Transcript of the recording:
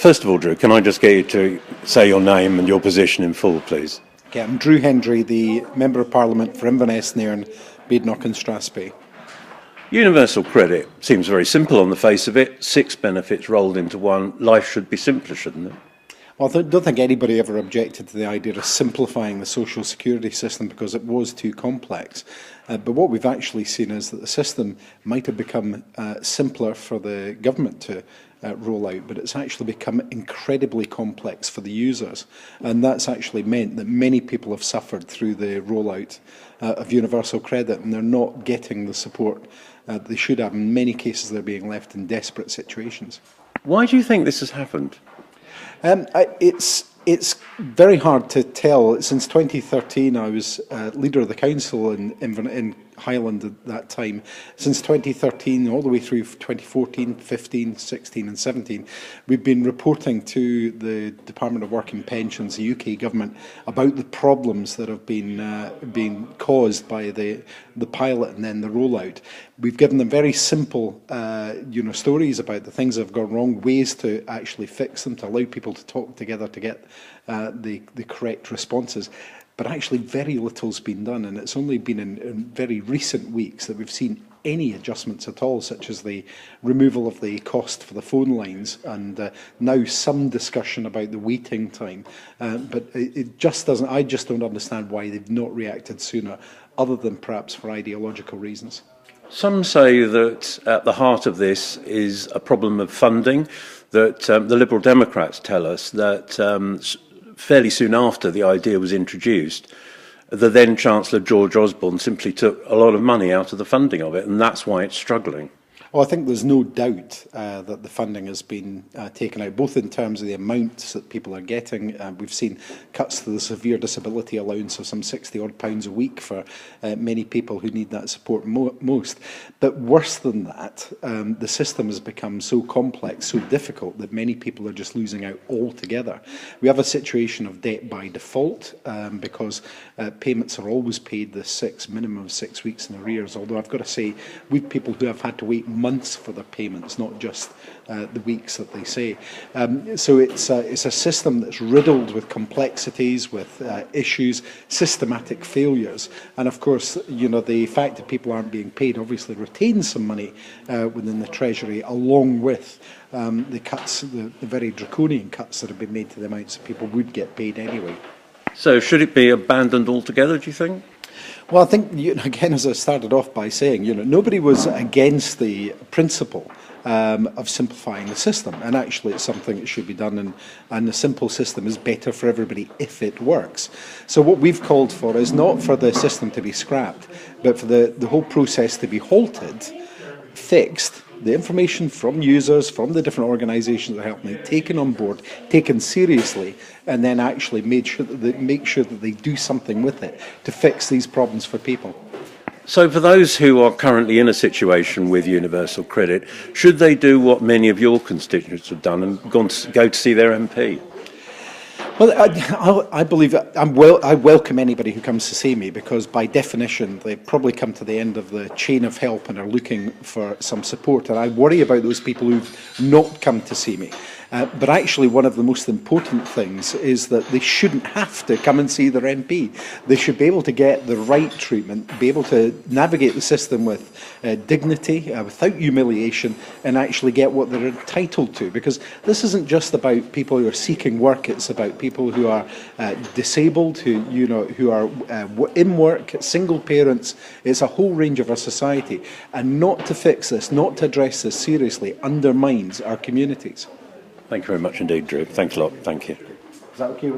First of all, Drew, can I just get you to say your name and your position in full, please? Okay, I'm Drew Hendry, the Member of Parliament for Inverness, Nairn, Badenoch and Strathspey. Universal credit seems very simple on the face of it. 6 benefits rolled into one. Life should be simpler, shouldn't it? Well, I don't think anybody ever objected to the idea of simplifying the social security system because it was too complex. But what we've actually seen is that the system might have become simpler for the government to roll out, but it's actually become incredibly complex for the users. And that's actually meant that many people have suffered through the rollout of universal credit, and they're not getting the support they should have. In many cases, they're being left in desperate situations. Why do you think this has happened? It's very hard to tell. Since 2013, I was leader of the council in Highland at that time. Since 2013, all the way through 2014, 15, 16 and 17, we've been reporting to the Department of Work and Pensions, the UK government, about the problems that have been caused by the pilot and then the rollout. We've given them very simple stories about the things that have gone wrong, ways to actually fix them, to allow people to talk together to get the correct responses. But actually very little's been done, and it's only been in very recent weeks that we've seen any adjustments at all, such as the removal of the cost for the phone lines, and now some discussion about the waiting time. But it just doesn't. I just don't understand why they've not reacted sooner, other than perhaps for ideological reasons. Some say that at the heart of this is a problem of funding, that the Liberal Democrats tell us that fairly soon after the idea was introduced, the then Chancellor George Osborne simply took a lot of money out of the funding of it, and that's why it's struggling. Well, I think there's no doubt that the funding has been taken out, both in terms of the amounts that people are getting. We've seen cuts to the severe disability allowance of some £60 a week for many people who need that support most. But worse than that, the system has become so complex, so difficult, that many people are just losing out altogether. We have a situation of debt by default because payments are always paid the minimum of 6 weeks in arrears, although I've got to say, we've people who have had to wait months for their payments, not just the weeks that they say. So it's a system that's riddled with complexities, with issues, systematic failures, and of course, the fact that people aren't being paid obviously retains some money within the Treasury, along with the cuts, the very draconian cuts that have been made to the amounts that people would get paid anyway. So should it be abandoned altogether, do you think? Well, I think, again, as I started off by saying, nobody was against the principle of simplifying the system, and actually it's something that should be done, and the simple system is better for everybody if it works. So what we've called for is not for the system to be scrapped, but for the whole process to be halted, fixed, the information from users, from the different organisations that are helping it, taken on board, taken seriously, and then actually make sure that they do something with it to fix these problems for people. So for those who are currently in a situation with universal credit, should they do what many of your constituents have done and go to see their MP? Well, I believe I welcome anybody who comes to see me, because by definition they've probably come to the end of the chain of help and are looking for some support, and I worry about those people who've not come to see me. But actually one of the most important things is that they shouldn't have to come and see their MP. They should be able to get the right treatment, be able to navigate the system with dignity, without humiliation, and actually get what they're entitled to. Because this isn't just about people who are seeking work, it's about people who are disabled, who are in work, single parents. It's a whole range of our society. And not to fix this, not to address this seriously, undermines our communities. Thank you very much indeed, Drew. Thanks a lot. Thank you. Is that okay?